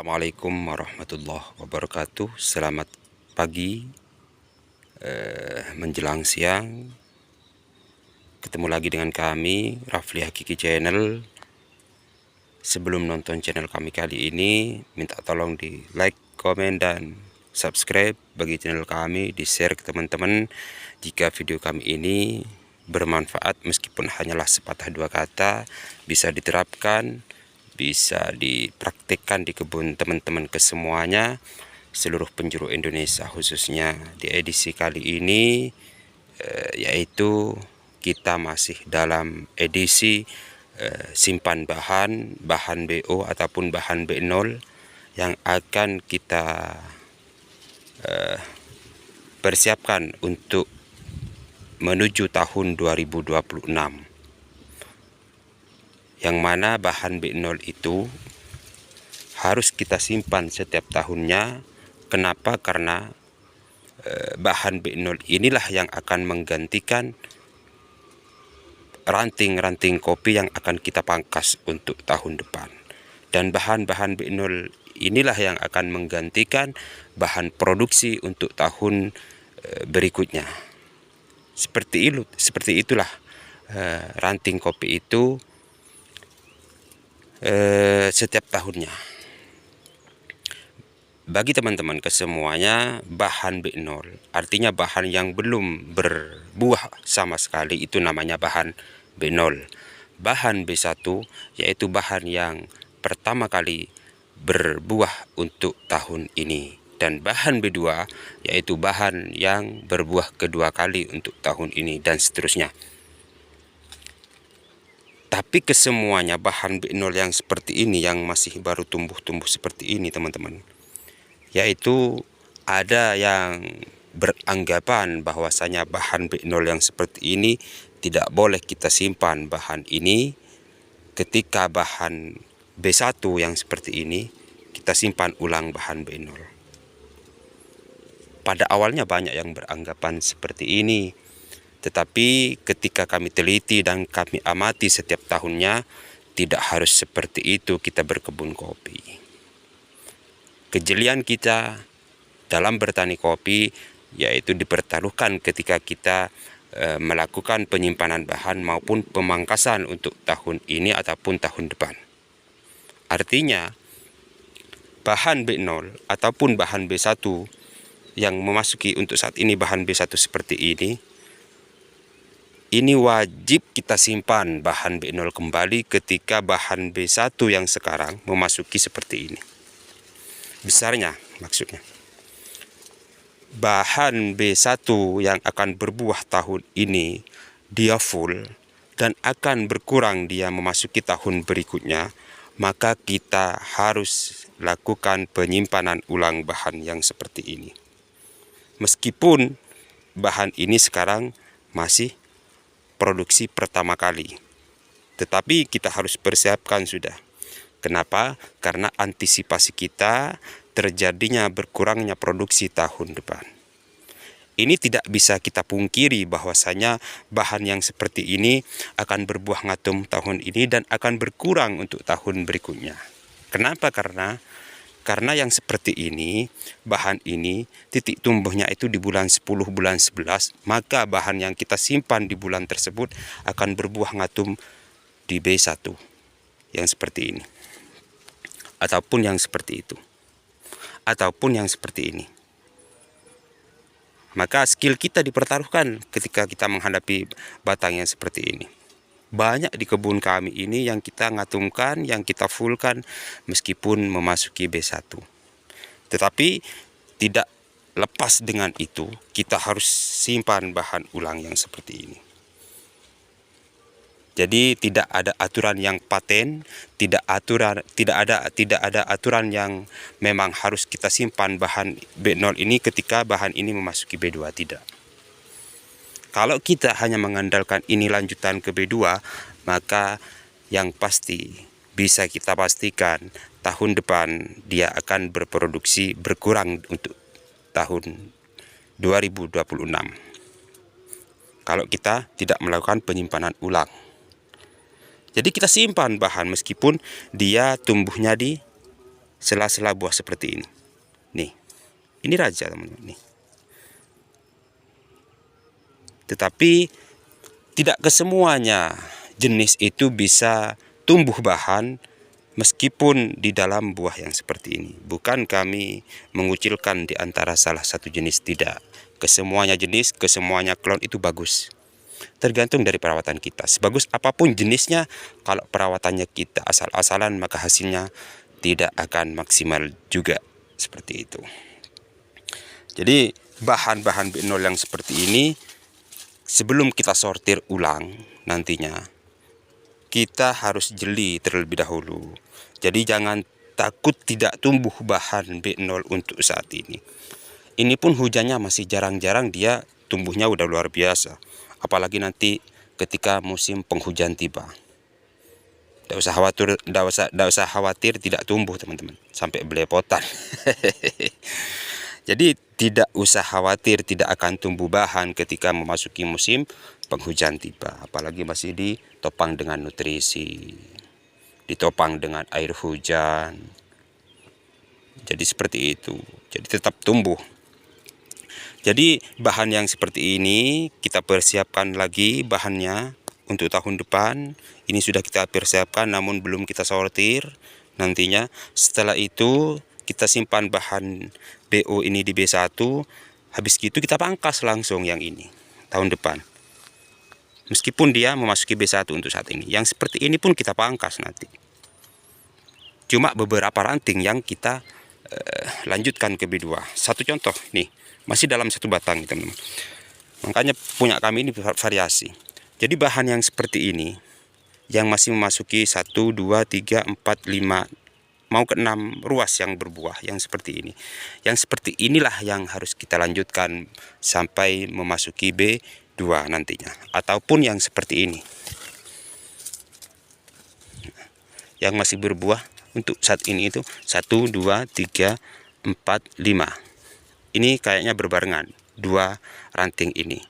Assalamualaikum warahmatullahi wabarakatuh. Selamat pagi menjelang siang. Ketemu lagi dengan kami, Rafli Hakiki Channel. Sebelum nonton channel kami kali ini, minta tolong di like, komen, dan subscribe bagi channel kami, di share ke teman-teman. Jika video kami ini bermanfaat, meskipun hanyalah sepatah dua kata, bisa diterapkan, bisa dipraktikkan di kebun teman-teman kesemuanya, seluruh penjuru Indonesia, khususnya di edisi kali ini, yaitu kita masih dalam edisi simpan bahan BO ataupun bahan B0 yang akan kita persiapkan untuk menuju tahun 2026, yang mana bahan B0 itu harus kita simpan setiap tahunnya. Kenapa? Karena bahan B0 inilah yang akan menggantikan ranting-ranting kopi yang akan kita pangkas untuk tahun depan. Dan bahan-bahan B0 inilah yang akan menggantikan bahan produksi untuk tahun berikutnya. Seperti itulah ranting kopi itu setiap tahunnya. Bagi teman-teman kesemuanya, bahan B0 artinya bahan yang belum berbuah sama sekali, itu namanya bahan B0. Bahan B1 yaitu bahan yang pertama kali berbuah untuk tahun ini, dan bahan B2 yaitu bahan yang berbuah kedua kali untuk tahun ini, dan seterusnya. Tapi kesemuanya bahan B0 yang seperti ini, yang masih baru tumbuh-tumbuh seperti ini teman-teman, yaitu ada yang beranggapan bahwasanya bahan B0 yang seperti ini tidak boleh kita simpan bahan ini ketika bahan B1 yang seperti ini kita simpan ulang bahan B0. Pada awalnya banyak yang beranggapan seperti ini, tetapi ketika kami teliti dan kami amati setiap tahunnya, tidak harus seperti itu kita berkebun kopi. Kejelian kita dalam bertani kopi yaitu dipertaruhkan ketika kita melakukan penyimpanan bahan maupun pemangkasan untuk tahun ini ataupun tahun depan. Artinya bahan B0 ataupun bahan B1 yang memasuki untuk saat ini bahan B1 seperti ini wajib kita simpan bahan B0 kembali ketika bahan B1 yang sekarang memasuki seperti ini. Besarnya maksudnya, bahan B1 yang akan berbuah tahun ini dia full dan akan berkurang dia memasuki tahun berikutnya, maka kita harus lakukan penyimpanan ulang bahan yang seperti ini. Meskipun bahan ini sekarang masih produksi pertama kali, tetapi kita harus persiapkan sudah. Kenapa? Karena antisipasi kita terjadinya berkurangnya produksi tahun depan. Ini tidak bisa kita pungkiri bahwasanya bahan yang seperti ini akan berbuah ngatum tahun ini dan akan berkurang untuk tahun berikutnya. Kenapa? Karena yang seperti ini, bahan ini titik tumbuhnya itu di bulan 10, bulan 11, maka bahan yang kita simpan di bulan tersebut akan berbuah ngatum di B1 yang seperti ini. Ataupun yang seperti itu, ataupun yang seperti ini. Maka skill kita dipertaruhkan ketika kita menghadapi batang yang seperti ini. Banyak di kebun kami ini yang kita ngatumkan, yang kita fullkan meskipun memasuki B1. Tetapi tidak lepas dengan itu, kita harus simpan bahan ulang yang seperti ini. Jadi tidak ada aturan yang paten, tidak ada aturan yang memang harus kita simpan bahan B0 ini ketika bahan ini memasuki B2, tidak. Kalau kita hanya mengandalkan ini lanjutan ke B2, maka yang pasti bisa kita pastikan tahun depan dia akan berproduksi berkurang untuk tahun 2026. Kalau kita tidak melakukan penyimpanan ulang. Jadi kita simpan bahan meskipun dia tumbuhnya di sela-sela buah seperti ini. Nih, ini raja teman-teman nih. Tetapi tidak kesemuanya jenis itu bisa tumbuh bahan meskipun di dalam buah yang seperti ini. Bukan kami mengucilkan di antara salah satu jenis, tidak. Kesemuanya jenis, kesemuanya klon itu bagus. Tergantung dari perawatan kita. Sebagus apapun jenisnya, kalau perawatannya kita asal-asalan, maka hasilnya tidak akan maksimal juga. Seperti itu. Jadi bahan-bahan B0 yang seperti ini, sebelum kita sortir ulang nantinya, kita harus jeli terlebih dahulu. Jadi jangan takut tidak tumbuh bahan B0 untuk saat ini. Ini pun hujannya masih jarang-jarang, dia tumbuhnya udah luar biasa. Apalagi nanti ketika musim penghujan tiba. Tidak usah khawatir tidak tumbuh teman-teman, sampai belepotan. Jadi tidak usah khawatir tidak akan tumbuh bahan ketika memasuki musim penghujan tiba. Apalagi masih ditopang dengan nutrisi, ditopang dengan air hujan. Jadi seperti itu. Jadi tetap tumbuh. Jadi bahan yang seperti ini kita persiapkan lagi bahannya untuk tahun depan. Ini sudah kita persiapkan namun belum kita sortir nantinya. Setelah itu kita simpan bahan BO ini di B1. Habis gitu kita pangkas langsung yang ini tahun depan. Meskipun dia memasuki B1 untuk saat ini. Yang seperti ini pun kita pangkas nanti. Cuma beberapa ranting yang kita lanjutkan ke B2. Satu contoh nih, masih dalam satu batang teman-teman. Makanya punya kami ini variasi. Jadi bahan yang seperti ini, yang masih memasuki 1, 2, 3, 4, 5, mau ke 6 ruas yang berbuah, yang seperti ini. Yang seperti inilah yang harus kita lanjutkan sampai memasuki B2 nantinya. Ataupun yang seperti ini. Yang masih berbuah untuk saat ini itu 1, 2, 3, 4, 5. Ini kayaknya berbarengan, 2 ranting ini.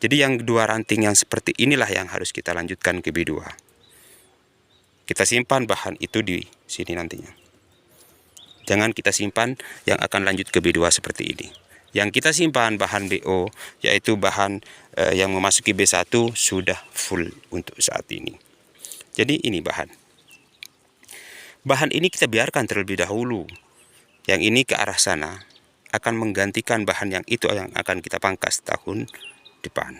Jadi yang 2 ranting yang seperti inilah yang harus kita lanjutkan ke B2. Kita simpan bahan itu di sini nantinya. Jangan kita simpan yang akan lanjut ke B2 seperti ini. Yang kita simpan bahan BO, yaitu bahan yang memasuki B1 sudah full untuk saat ini. Jadi ini bahan. Bahan ini kita biarkan terlebih dahulu. Yang ini ke arah sana akan menggantikan bahan yang itu yang akan kita pangkas tahun depan.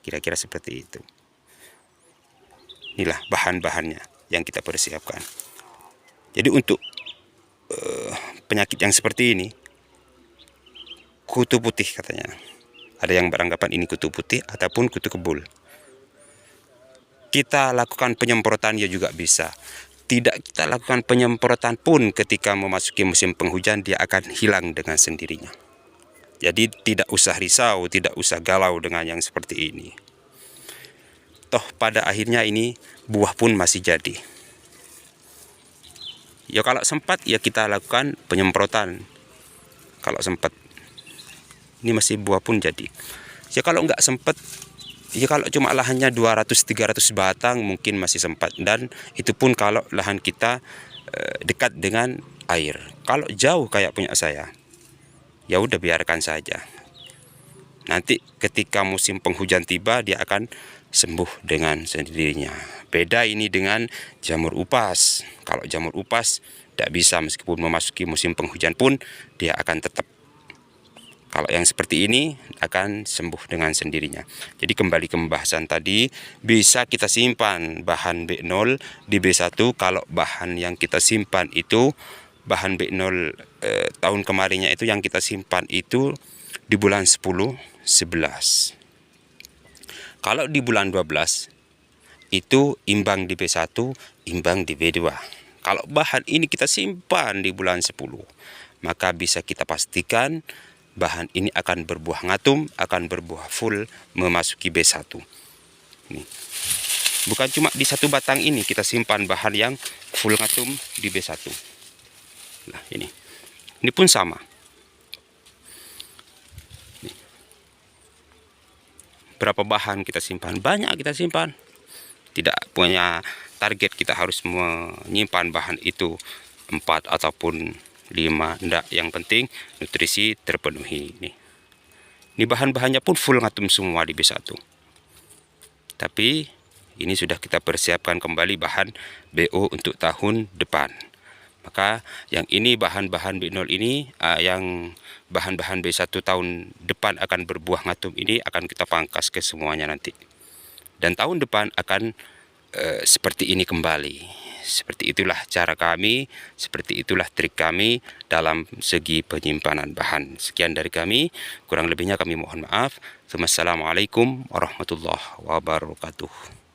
Kira-kira seperti itu. Inilah bahan-bahannya yang kita persiapkan. Jadi untuk penyakit yang seperti ini, kutu putih katanya. Ada yang beranggapan ini kutu putih ataupun kutu kebul. Kita lakukan penyemprotan ya juga bisa. Tidak kita lakukan penyemprotan pun ketika memasuki musim penghujan dia akan hilang dengan sendirinya. Jadi tidak usah risau, tidak usah galau dengan yang seperti ini. Toh pada akhirnya ini buah pun masih jadi. Ya kalau sempat ya kita lakukan penyemprotan. Kalau sempat. Ini masih buah pun jadi. Ya kalau nggak sempat, ya kalau cuma lahannya 200-300 batang mungkin masih sempat. Dan itu pun kalau lahan kita dekat dengan air. Kalau jauh kayak punya saya, ya udah biarkan saja. Nanti ketika musim penghujan tiba dia akan sembuh dengan sendirinya. Beda ini dengan jamur upas. Kalau jamur upas tidak bisa, meskipun memasuki musim penghujan pun dia akan tetap. Kalau yang seperti ini akan sembuh dengan sendirinya. Jadi kembali ke pembahasan tadi, bisa kita simpan bahan B0 di B1 kalau bahan yang kita simpan itu bahan B0 tahun kemarinnya itu yang kita simpan itu di bulan 10, 11. Kalau di bulan 12 itu imbang di B1, imbang di B2. Kalau bahan ini kita simpan di bulan 10, maka bisa kita pastikan bahan ini akan berbuah ngatum, akan berbuah full memasuki B1. Nih. Bukan cuma di satu batang ini kita simpan bahan yang full ngatum di B1. Nah, ini pun sama. Nih. Berapa bahan kita simpan? Banyak kita simpan. Tidak punya target kita harus menyimpan bahan itu 4 ataupun 5, ndak, yang penting nutrisi terpenuhi. Ini bahan-bahannya pun full ngatum semua di B1. Tapi ini sudah kita persiapkan kembali bahan BO untuk tahun depan. Maka yang ini bahan-bahan B0 ini, yang bahan-bahan B1 tahun depan akan berbuah ngatum ini akan kita pangkas ke semuanya nanti. Dan tahun depan akan seperti ini kembali. Seperti itulah cara kami, seperti itulah trik kami dalam segi penyimpanan bahan. Sekian dari kami, kurang lebihnya kami mohon maaf. Wassalamualaikum warahmatullahi wabarakatuh.